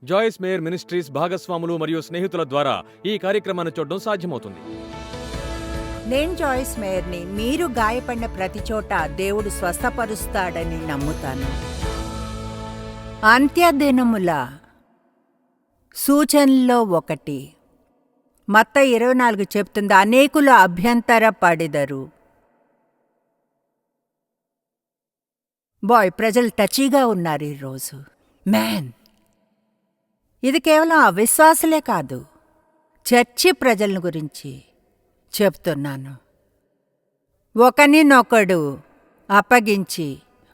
జాయిస్ mayor ministries భాగస్వాములు మరియు స్నేహితుల ద్వారా ఈ కార్యక్రమాన్ని చూడడం సాధ్యమవుతుంది. నేను జాయిస్ మేయర్ని. మీరు గాయపడిన ప్రతి చోట దేవుడు స్వస్థపరుస్తాడని నమ్ముతాను. అంత్యదినముల సూచనలో ఒకటి మత్తయి 24 చెప్తుంది, అనేకులు అభ్యంతర పడిదరు. ప్రజలు టచీగా ఉన్నారు ఈరోజు. ఇది కేవలం అవిశ్వాసులే కాదు, చర్చి ప్రజల గురించి చెప్తున్నాను. ఒకరినొకడు అప్పగించి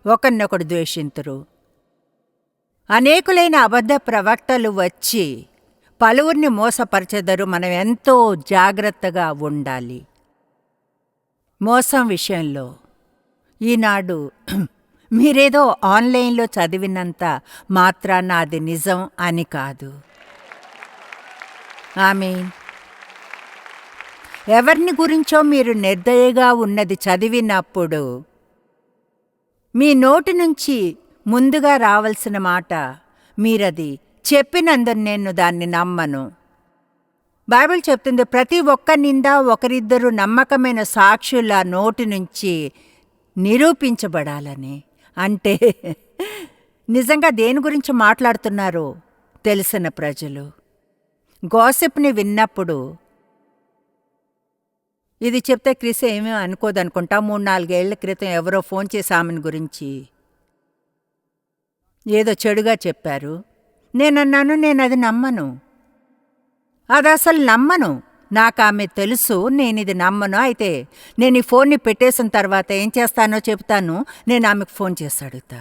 ఒకరినొకడు ద్వేషింతురు. అనేకులైన అబద్ధ ప్రవక్తలు వచ్చి పలువురిని మోసపరచెదరు. మనం ఎంతో జాగ్రత్తగా ఉండాలి. మోసం విషయంలో ఈనాడు మీరేదో ఆన్లైన్లో చదివినంత మాత్రాన అది నిజం అని కాదు. ఆమేన్. ఎవరిని గురించో మీరు నిర్దయగా ఉన్నది చదివినప్పుడు మీ నోటి నుంచి ముందుగా రావాల్సిన మాట, మీరది చెప్పినందుకు నేను దాన్ని నమ్మను. బైబిల్ చెప్తుంది, ప్రతి ఒక్క నింద ఒకరిద్దరు నమ్మకమైన సాక్షుల నోటి నుంచి నిరూపించబడాలని. అంటే నిజంగా దేని గురించి మాట్లాడుతున్నారో తెలిసిన ప్రజలు. గాసిప్ని విన్నప్పుడు ఇది చెప్తే క్రిస్ ఏమీ అనుకోదనుకుంటా. 3-4 ఏళ్ల క్రితం ఎవరో ఫోన్ చేసి ఆమెను గురించి ఏదో చెడుగా చెప్పారు. నేనన్నాను, నేనది నమ్మను, అది అసలు నమ్మను. నాకు ఆమె తెలుసు, నేనిది నమ్మను. అయితే నేను ఈ ఫోన్ని పెట్టేసిన తర్వాత ఏం చేస్తానో చెప్తాను. నేను ఆమెకు ఫోన్ చేసి అడుగుతా,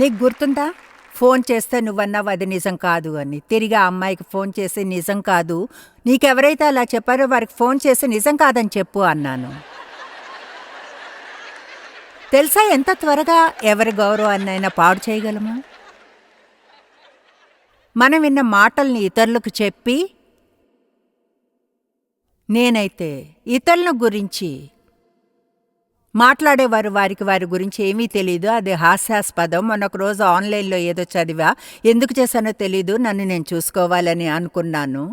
నీకు గుర్తుందా ఫోన్ చేస్తే నువ్వన్నావు అది నిజం కాదు అని. తిరిగి ఆ అమ్మాయికి ఫోన్ చేసి నిజం కాదు, నీకెవరైతే అలా చెప్పారో వారికి ఫోన్ చేసి నిజం కాదని చెప్పు అన్నాను. తెలుసా ఎంత త్వరగా ఎవరి గౌరవాన్నైనా పాడు చేయగలము? మనం విన్న మాటల్ని ఇతరులకు చెప్పి, నేనైతే ఇతరుల గురించి మాట్లాడేవారు వారికి వారి గురించి ఏమీ తెలీదు, అది హాస్యాస్పదం. మొన్నొక రోజు ఆన్లైన్లో ఏదో చదివా, ఎందుకు చేశానో తెలీదు, నన్ను నేను చూసుకోవాలని అనుకున్నాను.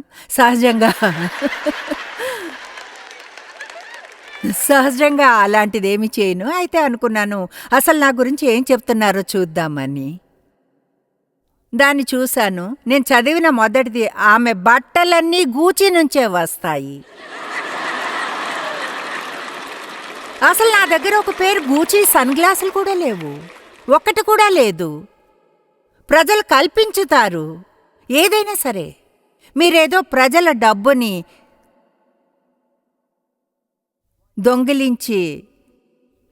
సహజంగా అలాంటిదేమి చేయను. అయితే అనుకున్నాను, అసలు నా గురించి ఏం చెప్తున్నారో చూద్దామని. దాన్ని చూశాను. నేను చదివిన మొదటిది, ఆమె బట్టలన్నీ గూచి నుంచే వస్తాయి. అసలు నా దగ్గర ఒక పేరు గూచి సన్ గ్లాసులు కూడా లేవు, ఒక్కటి కూడా లేదు. ప్రజలు కల్పించుతారు ఏదైనా సరే. మీరేదో ప్రజల డబ్బుని దొంగిలించి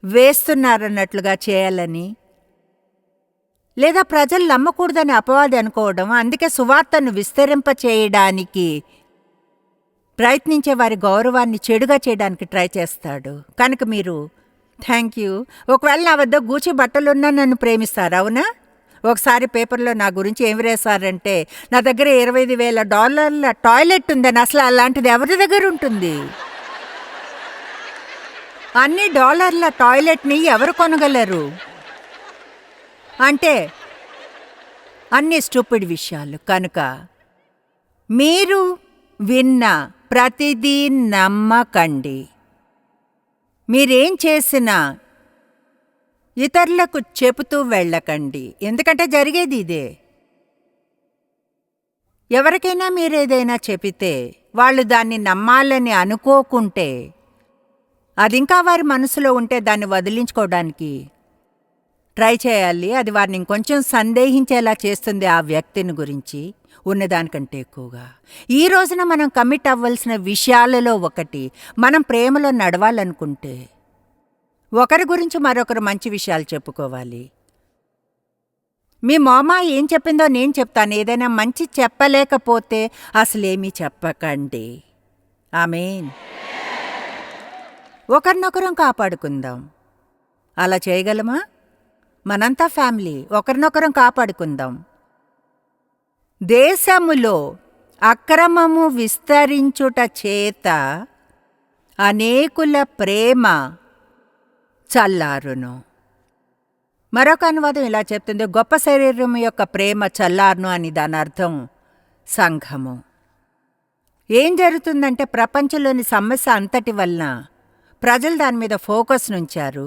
వేస్తున్నారన్నట్లుగా చేయాలని, లేదా ప్రజలు నమ్మకూడదని అపవాది అనుకోవడం. అందుకే సువార్తను విస్తరింపచేయడానికి ప్రయత్నించే వారి గౌరవాన్ని చెడుగా చేయడానికి ట్రై చేస్తాడు. కనుక మీరు థ్యాంక్ యూ, ఒకవేళ నా వద్ద గూచి బట్టలున్నా నన్ను ప్రేమిస్తారు, అవునా? ఒకసారి పేపర్లో నా గురించి ఏమి రాశారంటే, నా దగ్గర $25,000 టాయిలెట్ ఉందని. అసలు అలాంటిది ఎవరి దగ్గర ఉంటుంది? అన్ని డాలర్ల టాయిలెట్ని ఎవరు కొనగలరు? అంటే అన్ని స్టూపిడ్ విషయాలు. కనుక మీరు విన్న ప్రతిదీ నమ్మకండి. మీరేం చేసినా ఇతరులకు చెబుతూ వెళ్ళకండి, ఎందుకంటే జరిగేది ఇదే. ఎవరికైనా మీరేదైనా చెబితే వాళ్ళు దాన్ని నమ్మాలని అనుకోకుంటే, అది ఇంకా వారి మనసులో ఉంటే దాన్ని వదిలించుకోవడానికి ట్రై చేయాలి. అది వారిని ఇంకొంచెం సందేహించేలా చేస్తుంది ఆ వ్యక్తిని గురించి ఉన్నదానికంటే ఎక్కువగా. ఈ రోజున మనం కమిట్ అవ్వాల్సిన విషయాలలో ఒకటి, మనం ప్రేమలో నడవాలనుకుంటే ఒకరి గురించి మరొకరు మంచి విషయాలు చెప్పుకోవాలి. మీ మామ ఏం చెప్పిందో నేను చెప్తాను. ఏదైనా మంచి చెప్పలేకపోతే అసలేమీ చెప్పకండి. ఆమేన్. ఒకరినొకరం కాపాడుకుందాం. అలా చేయగలమా? మనంతా ఫ్యామిలీ, ఒకరినొకరం కాపాడుకుందాం. దేశములో అక్రమము విస్తరించుట చేత అనేకుల ప్రేమ చల్లారును. మరొక అనువాదం ఇలా చెప్తుంది, గొప్ప శరీరం యొక్క ప్రేమ చల్లార్ను అని దాని అర్థం సంఘము. ఏం జరుగుతుందంటే ప్రపంచంలోని సమస్య అంతటి వలన ప్రజలు దాని మీద ఫోకస్ నుంచారు.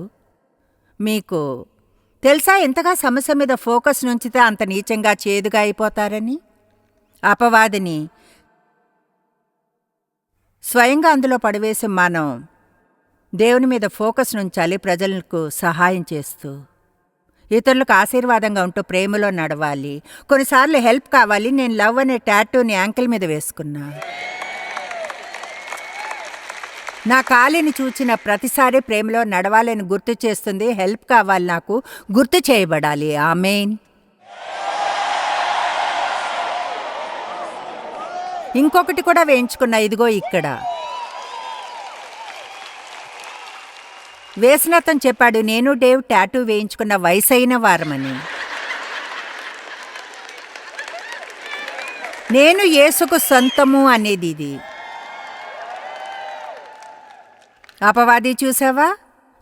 మీకు తెలుసా ఎంతగా సమస్య మీద ఫోకస్ నుంచితే అంత నీచంగా చేదుగా అయిపోతారని? అపవాదిని స్వయంగా అందులో పడివేసి మనం దేవుని మీద ఫోకస్ నుంచాలి, ప్రజలకు సహాయం చేస్తూ ఇతరులకు ఆశీర్వాదంగా ఉంటూ ప్రేమలో నడవాలి. కొన్నిసార్లు హెల్ప్ కావాలి. నేను లవ్ అనే టాటూని యాంకిల్ మీద వేసుకున్నా. నా కాలిని చూచిన ప్రతిసారి ప్రేమలో నడవాలని గుర్తు చేస్తుంది. హెల్ప్ కావాలి, నాకు గుర్తు చేయబడాలి. ఆమేన్. ఇంకొకటి కూడా వేయించుకున్నా, ఇదిగో ఇక్కడ. వేసినతను చెప్పాడు, నేను డేవ్ టాటూ వేయించుకున్న వయసైన వారమని. నేను యేసుకు సొంతము అనేది ఇది. అపవాది చూసావా,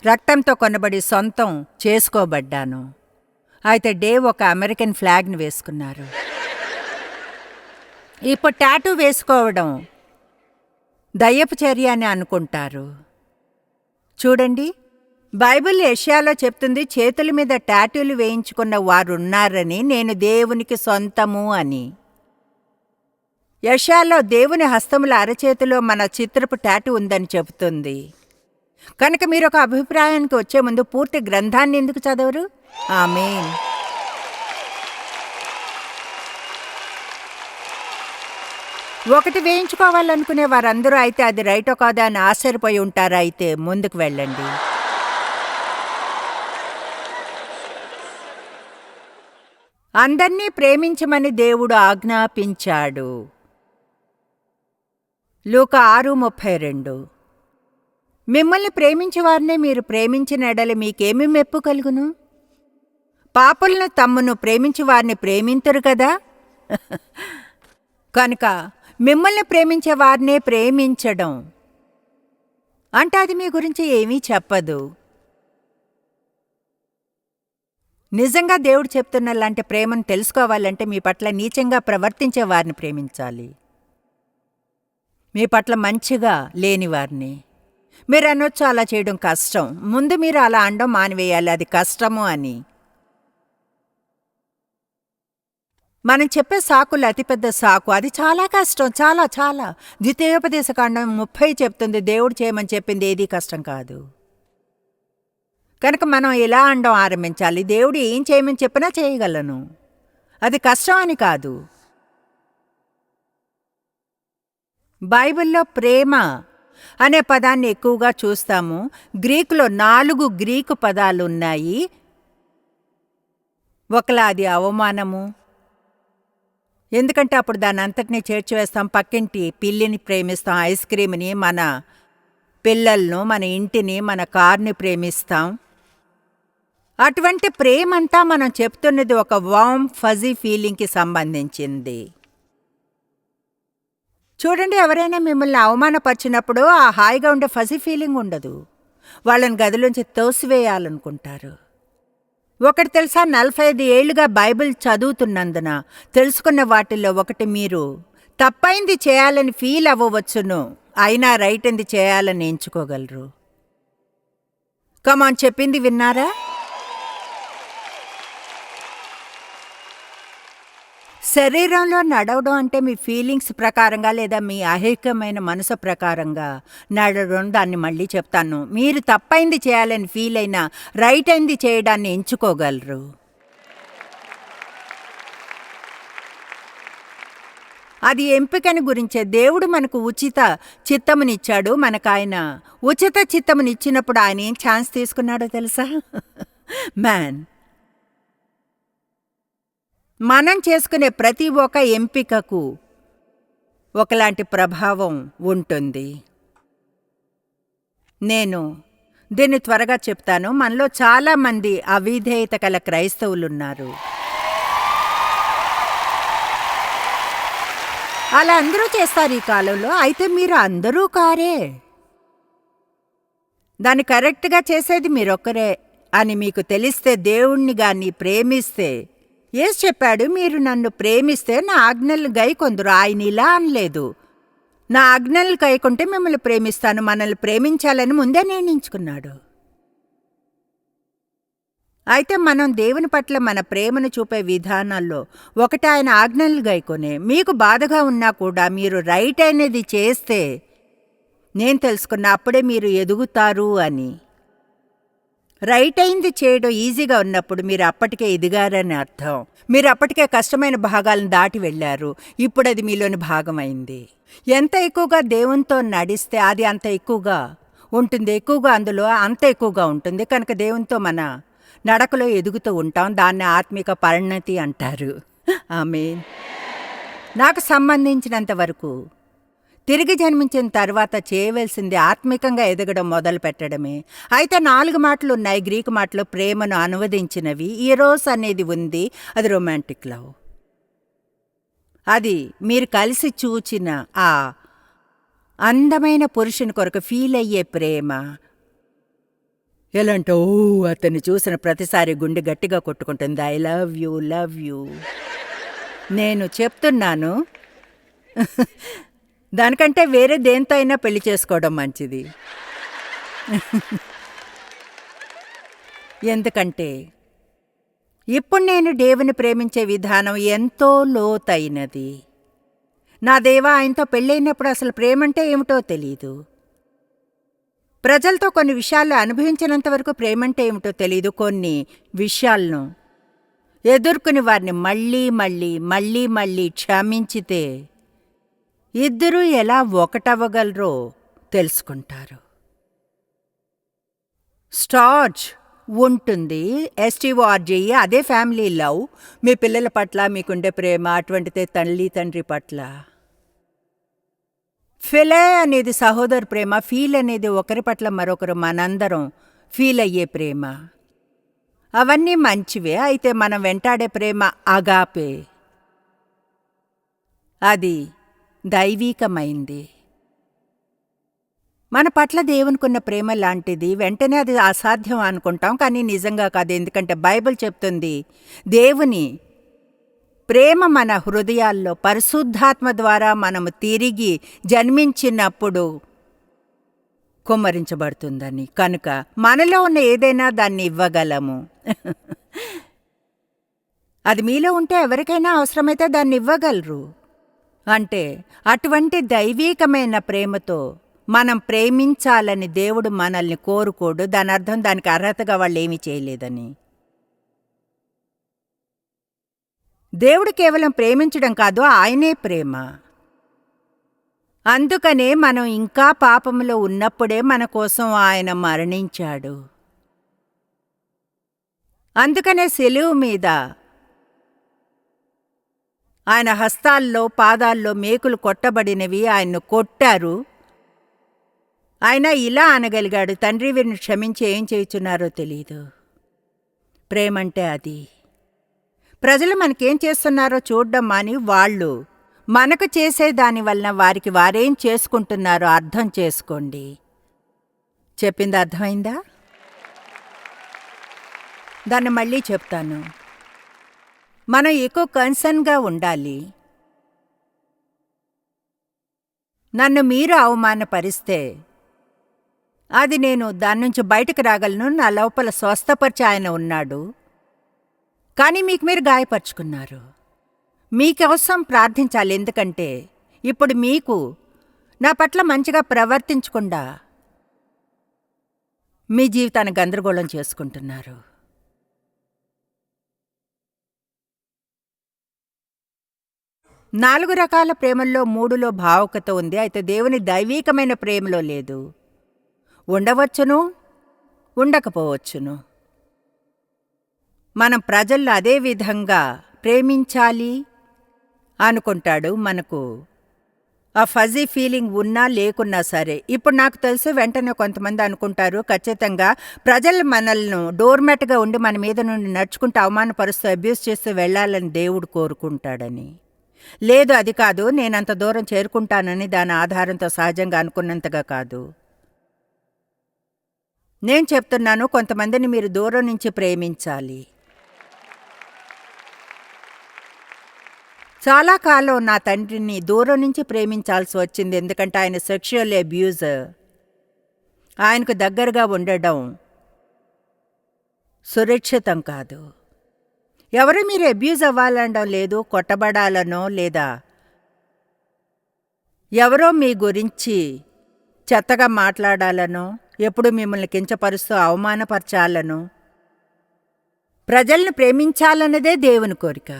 రక్తంతో కొనబడి సొంతం చేసుకోబడ్డాను. అయితే డేవ్ ఒక అమెరికన్ ఫ్లాగ్ని వేసుకున్నారు. ఇప్పుడు టాటూ వేసుకోవడం దయ్యపు చర్య అని అనుకుంటారు. చూడండి, బైబిల్ యెషయాలో చెప్తుంది, చేతుల మీద టాటూలు వేయించుకున్న వారున్నారని, నేను దేవునికి సొంతము అని. యెషయాలో దేవుని హస్తముల అరచేతిలో మన చిత్రపు టాటూ ఉందని చెబుతుంది. కనుక మీరు ఒక అభిప్రాయానికి వచ్చే ముందు పూర్తి గ్రంథాన్ని ఎందుకు చదవరు? ఆమేన్. ఒకటి వేయించుకోవాలనుకునే వారందరూ అయితే అది రైటో కాదా అని ఆశ్చర్యపోయి ఉంటారా? అయితే ముందుకు వెళ్ళండి. అందర్నీ ప్రేమించమని దేవుడు ఆజ్ఞాపించాడు. లూకా 6:32. మిమ్మల్ని ప్రేమించేవారినే మీరు ప్రేమించిన ఎడల మీకేమి మెప్పు కలుగును? పాపులను తమ్మును ప్రేమించి వారిని ప్రేమింతురు కదా. కనుక మిమ్మల్ని ప్రేమించే వారినే ప్రేమించడం అంటే అది మీ గురించి ఏమీ చెప్పదు. నిజంగా దేవుడు చెప్తున్న లాంటి ప్రేమను తెలుసుకోవాలంటే మీ పట్ల నీచంగా ప్రవర్తించే వారిని ప్రేమించాలి, మీ పట్ల మంచిగా లేని వారిని. మీరు అనొచ్చు, అలా చేయడం కష్టం. ముందు మీరు అలా అనడం మానివేయాలి, అది కష్టము అని. మనం చెప్పే సాకులు అతిపెద్ద సాకు, అది చాలా కష్టం, చాలా చాలా. ద్వితీయోపదేశకాండం 30 చెప్తుంది, దేవుడు చేయమని చెప్పింది ఏదీ కష్టం కాదు. కనుక మనం ఇలా అనడం ఆరంభించాలి, దేవుడు ఏం చేయమని చెప్పినా చేయగలను, అది కష్టం అని కాదు. బైబిల్లో ప్రేమ అనే పదాన్ని ఎక్కువగా చూస్తాము. గ్రీకులో 4 గ్రీకు పదాలు ఉన్నాయి. ఒకలా అది అవమానము, ఎందుకంటే అప్పుడు దాని అంతటినీ చేర్చివేస్తాం. పక్కింటి పిల్లిని ప్రేమిస్తాం, ఐస్ క్రీమ్ని, మన పిల్లలను, మన ఇంటిని, మన కార్ని ప్రేమిస్తాం. అటువంటి ప్రేమంతా మనం చెప్తున్నది ఒక వార్మ్ ఫజీ ఫీలింగ్కి సంబంధించింది. చూడండి, ఎవరైనా మిమ్మల్ని అవమానపరిచినప్పుడు ఆ హాయిగా ఉండే ఫజీ ఫీలింగ్ ఉండదు. వాళ్ళని గదిలోంచి తోసివేయాలనుకుంటారు. ఒకటి తెలుసా, 45 ఏళ్లుగా బైబిల్ చదువుతున్నందున తెలుసుకున్న వాటిల్లో ఒకటి, మీరు తప్పైంది చేయాలని ఫీల్ అవ్వవచ్చును, అయినా రైట్ ఏంది చేయాలని ఎంచుకోగలరు. కమాన్, చెప్పింది విన్నారా? శరీరంలో నడవడం అంటే మీ ఫీలింగ్స్ ప్రకారంగా లేదా మీ అహికమైన మనసు ప్రకారంగా నడవడం. దాన్ని మళ్ళీ చెప్తాను, మీరు తప్పైంది చేయాలని ఫీల్ అయినా రైట్ అయింది చేయడాన్ని ఎంచుకోగలరు. అది ఎంపికని గురించే. దేవుడు మనకు ఉచిత చిత్తమునిచ్చాడు. మనకు ఆయన ఉచిత చిత్తమునిచ్చినప్పుడు ఆయన ఏం ఛాన్స్ తీసుకున్నాడో తెలుసా? మ్యాన్, మనం చేసుకునే ప్రతి ఒక్క ఎంపికకు ఒకలాంటి ప్రభావం ఉంటుంది. నేను దీన్ని త్వరగా చెప్తాను. మనలో చాలామంది అవిధేయత గల క్రైస్తవులున్నారు. అలా అందరూ చేస్తారు ఈ కాలంలో. అయితే మీరు అందరూ కారే. దాన్ని కరెక్ట్గా చేసేది మీరొక్కరే. అని మీకు తెలిస్తే, దేవుణ్ణి గాని ప్రేమిస్తే, యేసు చెప్పాడు, మీరు నన్ను ప్రేమిస్తే నా ఆజ్ఞలు గైకొందురు. ఆయన ఇలా అనలేదు, నా ఆజ్ఞలు గైకొంటే మిమ్మల్ని ప్రేమిస్తాను. మనల్ని ప్రేమించాలని ముందే నిర్ణయించుకున్నాడు. అయితే మనం దేవుని పట్ల మన ప్రేమను చూపే విధానాల్లో ఒకటి ఆయన ఆజ్ఞలు గైకొనే. మీకు బాధగా ఉన్నా కూడా మీరు రైట్ అనేది చేస్తే, నేను తెలుసుకున్నా అప్పుడే మీరు ఎదుగుతారు అని. రైట్ అయింది చేయడం ఈజీగా ఉన్నప్పుడు మీరు అప్పటికే ఎదిగారని అర్థం. మీరు అప్పటికే కష్టమైన భాగాలను దాటి వెళ్ళారు. ఇప్పుడు అది మీలోని భాగమైంది. ఎంత ఎక్కువగా దేవునితో నడిస్తే అది అంత ఎక్కువగా ఉంటుంది. ఎక్కువగా అందులో అంత ఎక్కువగా ఉంటుంది. కనుక దేవునితో మన నడకలో ఎదుగుతూ ఉంటాం. దాన్ని ఆత్మిక పరిణతి అంటారు. ఆమేన్. నాకు సంబంధించినంత వరకు తిరిగి జన్మించిన తర్వాత చేయవలసింది ఆత్మికంగా ఎదగడం మొదలు పెట్టడమే. అయితే 4 మాటలు ఉన్నాయి గ్రీకు మాటలు ప్రేమను అనువదించినవి. ఈరోస్ అనేది ఉంది, అది రొమాంటిక్ లవ్. అది మీరు కలిసి చూచిన ఆ అందమైన పురుషుని కొరకు ఫీల్ అయ్యే ప్రేమ. ఎలాంటి అతన్ని చూసిన ప్రతిసారి గుండె గట్టిగా కొట్టుకుంటుంది. I love you, love you. నేను చెప్తున్నాను, దానికంటే వేరే దేంతో అయినా పెళ్లి చేసుకోవడం మంచిది. ఎందుకంటే ఇప్పుడు నేను దేవుని ప్రేమించే విధానం ఎంతో లోతైనది. నా దేవా, ఆయనతో పెళ్ళైనప్పుడు అసలు ప్రేమంటే ఏమిటో తెలీదు. ప్రజలతో కొన్ని విషయాలు అనుభవించినంత వరకు ప్రేమంటే ఏమిటో తెలీదు. కొన్ని విషయాలను ఎదుర్కొని వారిని మళ్ళీ మళ్ళీ మళ్ళీ మళ్ళీ క్షమించితే ఇద్దరూ ఎలా ఒకటవ్వగలరో తెలుసుకుంటారు. స్టార్జ్ ఉంటుంది, STORGE, అదే ఫ్యామిలీ లవ్. మీ పిల్లల పట్ల మీకుండే ప్రేమ అటువంటిదే తల్లి తండ్రి పట్ల. ఫిలే అనేది సహోదర ప్రేమ. ఫీల్ అనేది ఒకరి పట్ల మరొకరు మనందరం ఫీల్ అయ్యే ప్రేమ. అవన్నీ మంచివే. అయితే మనం వెంటాడే ప్రేమ అగాపే, అది దైవీకమైంది. మన పట్ల దేవునికున్న ప్రేమ లాంటిది. వెంటనే అది అసాధ్యం అనుకుంటాం, కానీ నిజంగా కాదు. ఎందుకంటే బైబిల్ చెప్తుంది, దేవుని ప్రేమ మన హృదయాల్లో పరిశుద్ధాత్మ ద్వారా మనము తిరిగి జన్మించినప్పుడు కుమ్మరించబడుతుందని. కనుక మనలో ఉన్న ఏదైనా దాన్ని ఇవ్వగలము. అది మీలో ఉంటే ఎవరికైనా అవసరమైతే దాన్ని ఇవ్వగలరు. అంటే అటువంటి దైవీకమైన ప్రేమతో మనం ప్రేమించాలని దేవుడు మనల్ని కోరుకోడు. దాని అర్థం దానికి అర్హతగా వాళ్ళు ఏమీ చేయలేదని. దేవుడు కేవలం ప్రేమించడం కాదు, ఆయనే ప్రేమ. అందుకనే మనం ఇంకా పాపంలో ఉన్నప్పుడే మన కోసం ఆయన మరణించాడు. అందుకనే శిలువ మీద ఆయన హస్తాల్లో పాదాల్లో మేకులు కొట్టబడినవి, ఆయన్ను కొట్టారు. ఆయన ఇలా అనగలిగాడు, తండ్రి వీరిని క్షమించి ఏం చేయుచున్నారో తెలీదు. ప్రేమంటే అది. ప్రజలు మనకేం చేస్తున్నారో చూడ్డం మాని వాళ్ళు మనకు చేసే దాని వలన వారికి వారేం చేసుకుంటున్నారో అర్థం చేసుకోండి. చెప్పింది అర్థమైందా? దాన్ని మళ్ళీ చెప్తాను. మనం ఎక్కువ కన్సర్న్గా ఉండాలి. నన్ను మీరు అవమానపరిస్తే అది నేను దాని నుంచి బయటకు రాగలను. నా లోపల స్వస్థపరిచి ఆయన ఉన్నాడు. కానీ మీకు మీరు గాయపరుచుకున్నారు. మీకోసం ప్రార్థించాలి. ఎందుకంటే ఇప్పుడు మీకు నా పట్ల మంచిగా ప్రవర్తించకుండా మీ జీవితాన్ని గందరగోళం చేసుకుంటున్నారు. నాలుగు రకాల ప్రేమల్లో 3లో భావుకత ఉంది. అయితే దేవుని దైవీకమైన ప్రేమలో లేదు. ఉండవచ్చును, ఉండకపోవచ్చును. మనం ప్రజల్లో అదే విధంగా ప్రేమించాలి అనుకుంటాడు. మనకు ఆ ఫజీ ఫీలింగ్ ఉన్నా లేకున్నా సరే. ఇప్పుడు నాకు తెలుసు, వెంటనే కొంతమంది అనుకుంటారు ఖచ్చితంగా ప్రజలు మనల్ని డోర్మెట్గా ఉండి మన మీద నుండి నడుచుకుంటూ అవమానపరుస్తూ అబ్యూస్ చేస్తూ వెళ్ళాలని దేవుడు కోరుకుంటాడని. లేదు, అది కాదు. నేనంత దూరం చేరుకుంటానని దాని ఆధారంతో సహజంగా అనుకున్నంతగా కాదు. నేను చెప్తున్నాను, కొంతమందిని మీరు దూరం నుంచి ప్రేమించాలి. చాలా కాలం నా తండ్రిని దూరం నుంచి ప్రేమించాల్సి వచ్చింది, ఎందుకంటే ఆయన సెక్షువల్ అబ్యూజర్. ఆయనకు దగ్గరగా ఉండడం సురక్షితం కాదు. ఎవరు మీరు అబ్యూజ్ అవ్వాలనడం లేదు, కొట్టబడాలనో లేదా ఎవరో మీ గురించి చెత్తగా మాట్లాడాలనో, ఎప్పుడు మిమ్మల్ని కించపరుస్తూ అవమానపరచాలనో. ప్రజల్ని ప్రేమించాలన్నదే దేవుని కోరిక.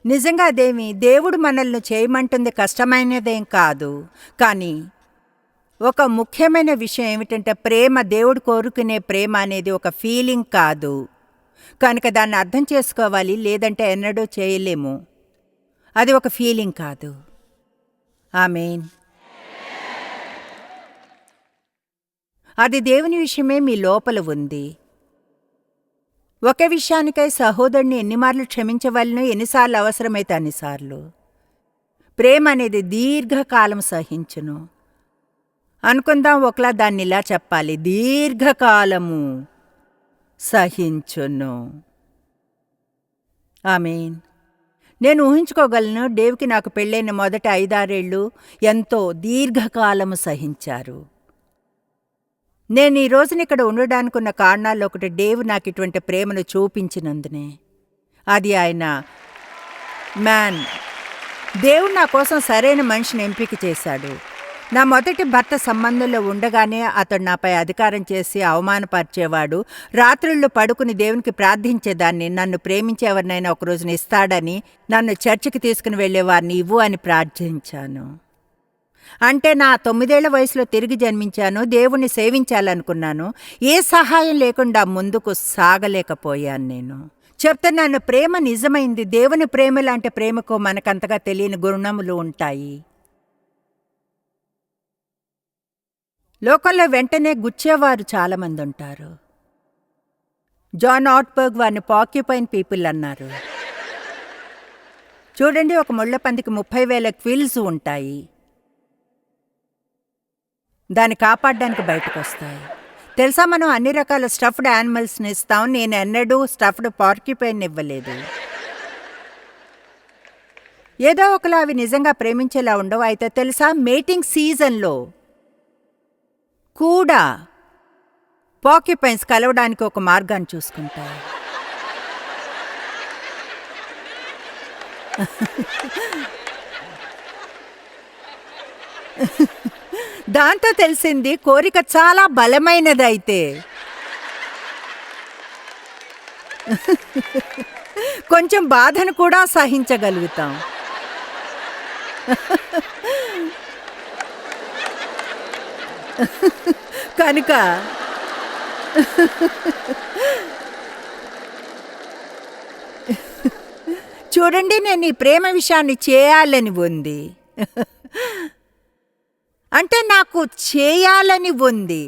నిజంగా అదేమి దేవుడు మనల్ని చేయమంటుంది కష్టమైనదేం కాదు. కానీ ఒక ముఖ్యమైన విషయం ఏమిటంటే ప్రేమ, దేవుడు కోరుకునే ప్రేమ అనేది ఒక ఫీలింగ్ కాదు. కనుక దాన్ని అర్థం చేసుకోవాలి, లేదంటే ఎన్నడూ చేయలేము. అది ఒక ఫీలింగ్ కాదు. ఆమేన్. అది దేవుని విషయమే మీ లోపల ఉంది. ఒక విషయానికై సహోదరుని ఎన్నిమార్లు క్షమించవలనో, ఎన్నిసార్లు అవసరమైతే అన్నిసార్లు. ప్రేమ అనేది దీర్ఘకాలం సహించును. అనుకుందాం, ఒకలా దాన్ని ఇలా చెప్పాలి, దీర్ఘకాలము సహించును. ఆమేన్. నేను ఊహించుకోగలను, డేవ్కి నాకు పెళ్ళైన మొదటి 5-6 ఏళ్ళు ఎంతో దీర్ఘకాలము సహించారు. నేను ఈ రోజున ఇక్కడ ఉండడానికి ఉన్న కారణాల్లో ఒకటి, డేవ్ నాకు ఇటువంటి ప్రేమను చూపించినందునే. అది ఆయన దేవుడు నా కోసం సరైన మనిషిని ఎంపిక చేశాడు. నా మొదటి భర్త సంబంధంలో ఉండగానే అతడు నాపై అధికారం చేసి అవమానపరిచేవాడు. రాత్రుళ్ళు పడుకుని దేవునికి ప్రార్థించేదాన్ని, నన్ను ప్రేమించేవారినైనా ఒక రోజున ఇస్తాడని. నన్ను చర్చికి తీసుకుని వెళ్ళేవారిని ఇవ్వు అని ప్రార్థించాను. అంటే నా 9 ఏళ్ల వయసులో తిరిగి జన్మించాను, దేవుణ్ణి సేవించాలనుకున్నాను. ఏ సహాయం లేకుండా ముందుకు సాగలేకపోయాను. నేను చెప్తున్నాను, ప్రేమ నిజమైంది. దేవుని ప్రేమ లాంటి ప్రేమకు మనకంతగా తెలియని గుణములు ఉంటాయి. లోకంలో వెంటనే గుచ్చేవారు చాలామంది ఉంటారు. జాన్ ఆట్బర్గ్ వారిని పాక్యుపైన్ పీపుల్ అన్నారు. చూడండి, ఒక ముళ్ళపందికి 30,000 క్విల్స్ ఉంటాయి. దాన్ని కాపాడడానికి బయటకు వస్తాయి. తెలుసా, మనం అన్ని రకాల స్టఫ్డ్ యానిమల్స్ని ఇస్తాం. నేను ఎన్నడూ స్టఫ్డ్ పార్క్యుపైన్ ఇవ్వలేదు. ఏదో ఒకలా అవి నిజంగా ప్రేమించేలా ఉండవు. అయితే తెలుసా, మేటింగ్ సీజన్లో కూడా పార్క్యుపైన్స్ కలవడానికి ఒక మార్గాన్ని చూసుకుంటాయి. దాంతో తెలిసింది, కోరిక చాలా బలమైనదైతే కొంచెం బాధను కూడా సహించగలుగుతాం. కనుక చూడండి, నేను ఈ ప్రేమ విషయాన్ని చేయాలని ఉంది. అంటే నాకు చేయాలని ఉంది.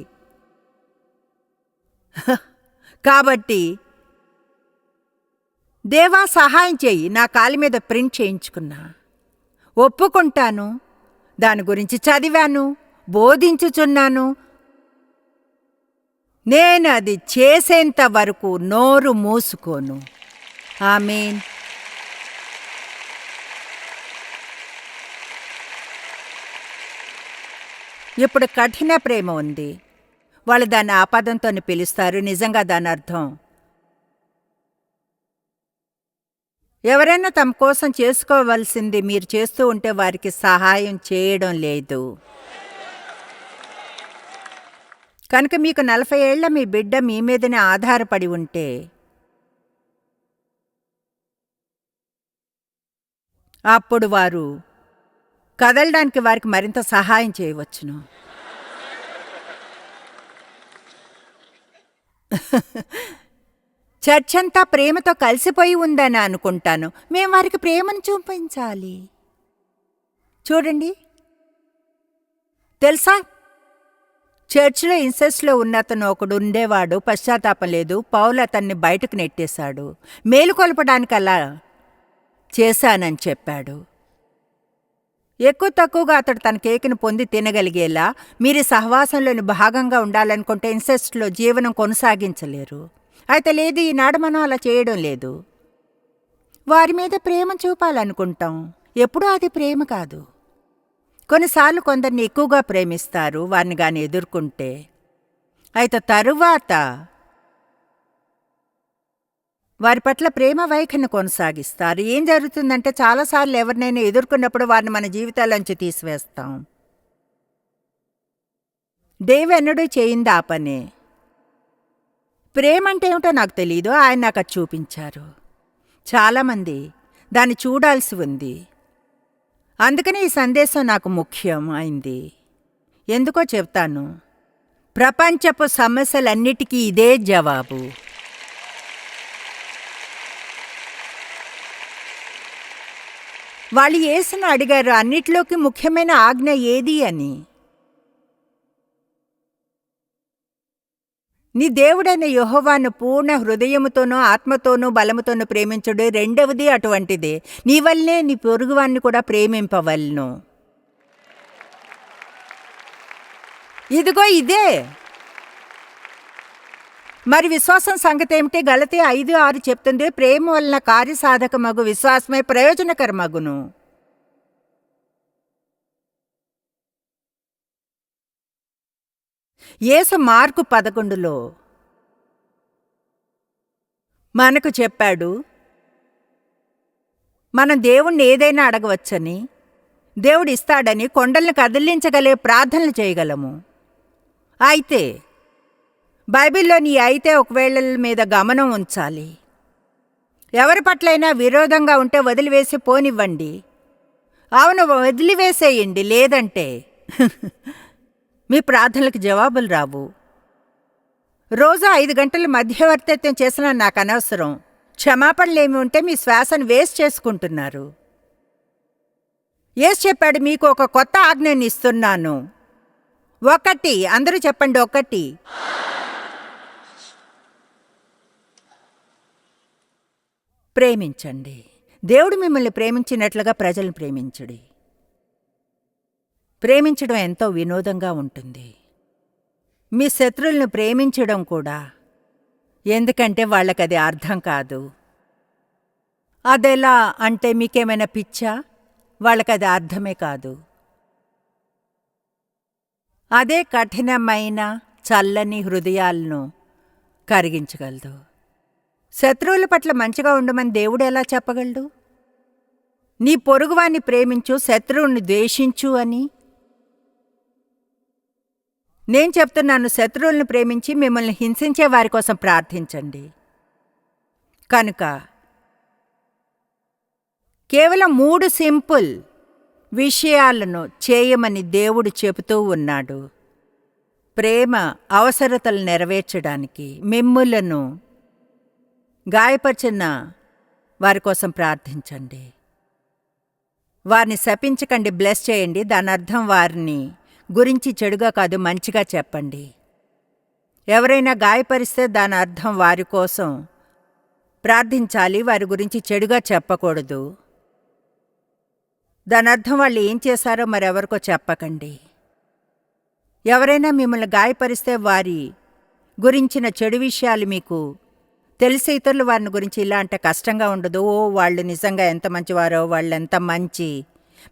కాబట్టి దేవా సహాయం చెయ్యి. నా కాలి మీద ప్రింట్ చేయించుకున్నా, ఒప్పుకుంటాను. దాని గురించి చదివాను, బోధించుచున్నాను. నేను అది చేసేంత వరకు నోరు మూసుకోను. ఆమేన్. ఇప్పుడు కఠిన ప్రేమ ఉంది. వాళ్ళు దాన్ని ఆపదంతో పిలుస్తారు. నిజంగా దాని అర్థం, ఎవరైనా తమ కోసం చేసుకోవలసింది మీరు చేస్తూ ఉంటే వారికి సహాయం చేయడం లేదు. కనుక మీకు 40 ఏళ్ల మీ బిడ్డ మీ మీదనే ఆధారపడి ఉంటే, అప్పుడు వారు కదలడానికి వారికి మరింత సహాయం చేయవచ్చును. చర్చ్ అంతా ప్రేమతో కలిసిపోయి ఉందని అనుకుంటాను. మేము వారికి ప్రేమను చూపించాలి. చూడండి, తెలుసా, చర్చ్లో ఇన్సెస్ట్లో ఉన్నతను ఒకడు ఉండేవాడు. పశ్చాత్తాపం లేదు. పౌలు అతన్ని బయటకు నెట్టేశాడు. మేలుకొల్పడానికి అలా చేశానని చెప్పాడు. ఎక్కువ తక్కువగా అతడు తన కేకును పొంది తినగలిగేలా మీరు ఈ సహవాసంలోని భాగంగా ఉండాలనుకుంటే ఇన్సెస్ట్లో జీవనం కొనసాగించలేరు. అయితే లేదు, ఈనాడు మనం అలా చేయడం లేదు. వారి మీద ప్రేమ చూపాలనుకుంటాం. ఎప్పుడూ అది ప్రేమ కాదు. కొన్నిసార్లు కొందరిని ఎక్కువగా ప్రేమిస్తారు వారిని గాని ఎదుర్కొంటే. అయితే తరువాత వారి పట్ల ప్రేమ వైఖరిని కొనసాగిస్తారు. ఏం జరుగుతుందంటే చాలాసార్లు ఎవరినైనా ఎదుర్కొన్నప్పుడు వారిని మన జీవితాల్లోంచి తీసివేస్తాం. దేవెన్నడూ చేయింది ఆ పనే. ప్రేమ అంటే ఏమిటో నాకు తెలీదు, ఆయన నాకు అది చూపించారు. చాలామంది దాన్ని చూడాల్సి ఉంది. అందుకని ఈ సందేశం నాకు ముఖ్యం అయింది. ఎందుకో చెప్తాను. ప్రపంచపు సమస్యలన్నిటికీ ఇదే జవాబు. వాళ్ళు యేసును అడిగారు, అన్నిటిలోకి ముఖ్యమైన ఆజ్ఞ ఏది అని. నీ దేవుడైన యెహోవాను పూర్ణ హృదయముతోనూ ఆత్మతోనూ బలముతోనూ ప్రేమించుడు. రెండవది అటువంటిదే. నీ వల్లనే నీ పొరుగువాన్ని కూడా ప్రేమింపవలను. ఇదిగో ఇదే. మరి విశ్వాసం సంగతి ఏమిటి? గలతీ 5:6 చెప్తుంది, ప్రేమ వలన కార్యసాధకమగు విశ్వాసమే ప్రయోజనకరమగును. యేసు మార్కు 11లో మనకు చెప్పాడు, మనం దేవుణ్ణి ఏదైనా అడగవచ్చని, దేవుడు ఇస్తాడని, కొండలను కదిలించగలే ప్రార్థనలు చేయగలము. అయితే బైబిల్లోని అయితే ఒకవేళ మీద గమనం ఉంచాలి. ఎవరి పట్లైనా విరోధంగా ఉంటే వదిలివేసి పోనివ్వండి. అవును, వదిలివేసేయండి. లేదంటే మీ ప్రార్థనలకు జవాబులు రావు. రోజు 5 గంటలు మధ్యవర్తిత్వం చేసినా నాకు అనవసరం. క్షమాపణలేమి ఉంటే మీ శ్వాసను వేస్ట్ చేసుకుంటున్నారు. యేసు చెప్పాడు, మీకు ఒక కొత్త ఆజ్ఞని ఇస్తున్నాను. ఒకటి, అందరూ చెప్పండి, ఒకటి. ప్రేమించండి. దేవుడు మిమ్మల్ని ప్రేమించినట్లుగా ప్రజలను ప్రేమించుడి. ప్రేమించడం ఎంతో వినోదంగా ఉంటుంది. మీ శత్రువులను ప్రేమించడం కూడా. ఎందుకంటే వాళ్ళకది అర్థం కాదు. అదెలా అంటే మీకేమైనా పిచ్చా? వాళ్ళకది అర్థమే కాదు. అదే కఠినమైన చల్లని హృదయాలను కరిగించగలదు. శత్రువుల పట్ల మంచిగా ఉండమని దేవుడు ఎలా చెప్పగలడు? నీ పొరుగువాన్ని ప్రేమించు, శత్రువుని ద్వేషించు అని. నేను చెప్తున్నాను, శత్రువులను ప్రేమించి మిమ్మల్ని హింసించే వారి కోసం ప్రార్థించండి. కనుక కేవలం 3 సింపుల్ విషయాలను చేయమని దేవుడు చెబుతూ ఉన్నాడు. ప్రేమ అవసరతలు నెరవేర్చడానికి. మిమ్ములను గాయపరిచిన వారి కోసం ప్రార్థించండి. వారిని శపించకండి, బ్లెస్ చేయండి. దాని అర్థం వారిని గురించి చెడుగా కాదు, మంచిగా చెప్పండి. ఎవరైనా గాయపరిస్తే దాని అర్థం వారి కోసం ప్రార్థించాలి, వారి గురించి చెడుగా చెప్పకూడదు. దాని అర్థం వాళ్ళు ఏం చేశారో మరెవరికో చెప్పకండి. ఎవరైనా మిమ్మల్ని గాయపరిస్తే వారి గురించిన చెడు విషయాలు మీకు తెలిసి ఇతరులు వారిని గురించి ఇలా అంటే కష్టంగా ఉండదు. ఓ, వాళ్ళు నిజంగా ఎంత మంచివారో, వాళ్ళు ఎంత మంచి.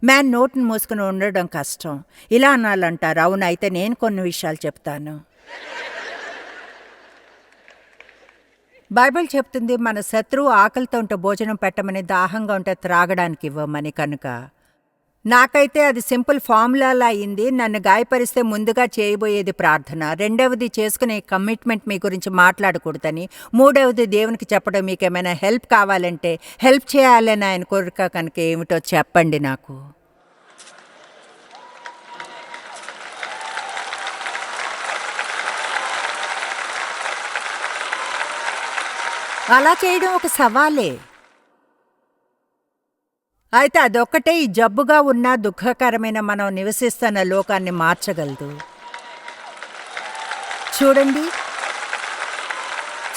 మ్యాన్ నోట్ని మూసుకుని ఉండడం కష్టం. ఇలా అనాలంటారు. అవును, అయితే నేను కొన్ని విషయాలు చెప్తాను. బైబిల్ చెప్తుంది, మన శత్రువు ఆకలితో ఉంటే భోజనం పెట్టమని, దాహంగా ఉంటే త్రాగడానికి ఇవ్వమని. కనుక నాకైతే అది సింపుల్ ఫార్ములాలా అయింది. నన్ను గాయపరిస్తే ముందుగా చేయబోయేది ప్రార్థన. రెండవది చేసుకునే కమిట్మెంట్ మీ గురించి మాట్లాడకూడదని. మూడవది దేవునికి చెప్పడం. మీకేమైనా హెల్ప్ కావాలంటే హెల్ప్ చేయాలని ఆయన కోరిక కనుక ఏమిటో చెప్పండి నాకు. అలా చేయడం ఒక సవాలే. అయితే అదొక్కటే ఈ జబ్బుగా ఉన్న దుఃఖకరమైన మనం నివసిస్తున్న లోకాన్ని మార్చగలదు. చూడండి,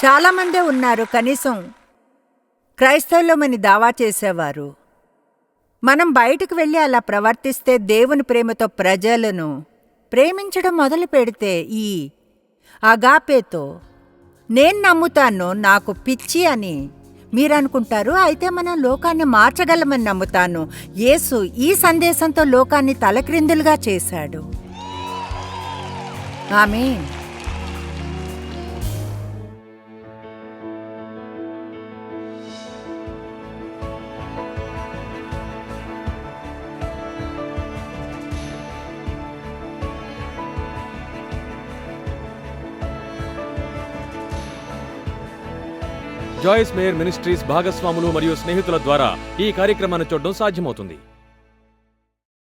చాలామందే ఉన్నారు, కనీసం క్రైస్తవులమని దావా చేసేవారు. మనం బయటకు వెళ్ళి అలా ప్రవర్తిస్తే దేవుని ప్రేమతో ప్రజలను ప్రేమించడం మొదలు పెడితే ఈ అగాపేతో నేను నమ్ముతాను నాకు పిచ్చి అని మీరనుకుంటారు. అయితే మనం లోకాన్ని మార్చగలమని నమ్ముతాను. యేసు ఈ సందేశంతో లోకాన్ని తలక్రిందులుగా చేశాడు. ఆమేన్. జాయిస్ మేయర్ మినిస్ట్రీస్ భాగస్వాములు మరియు స్నేహితుల ద్వారా ఈ కార్యక్రమాన్ని చూడడం సాధ్యమవుతుంది.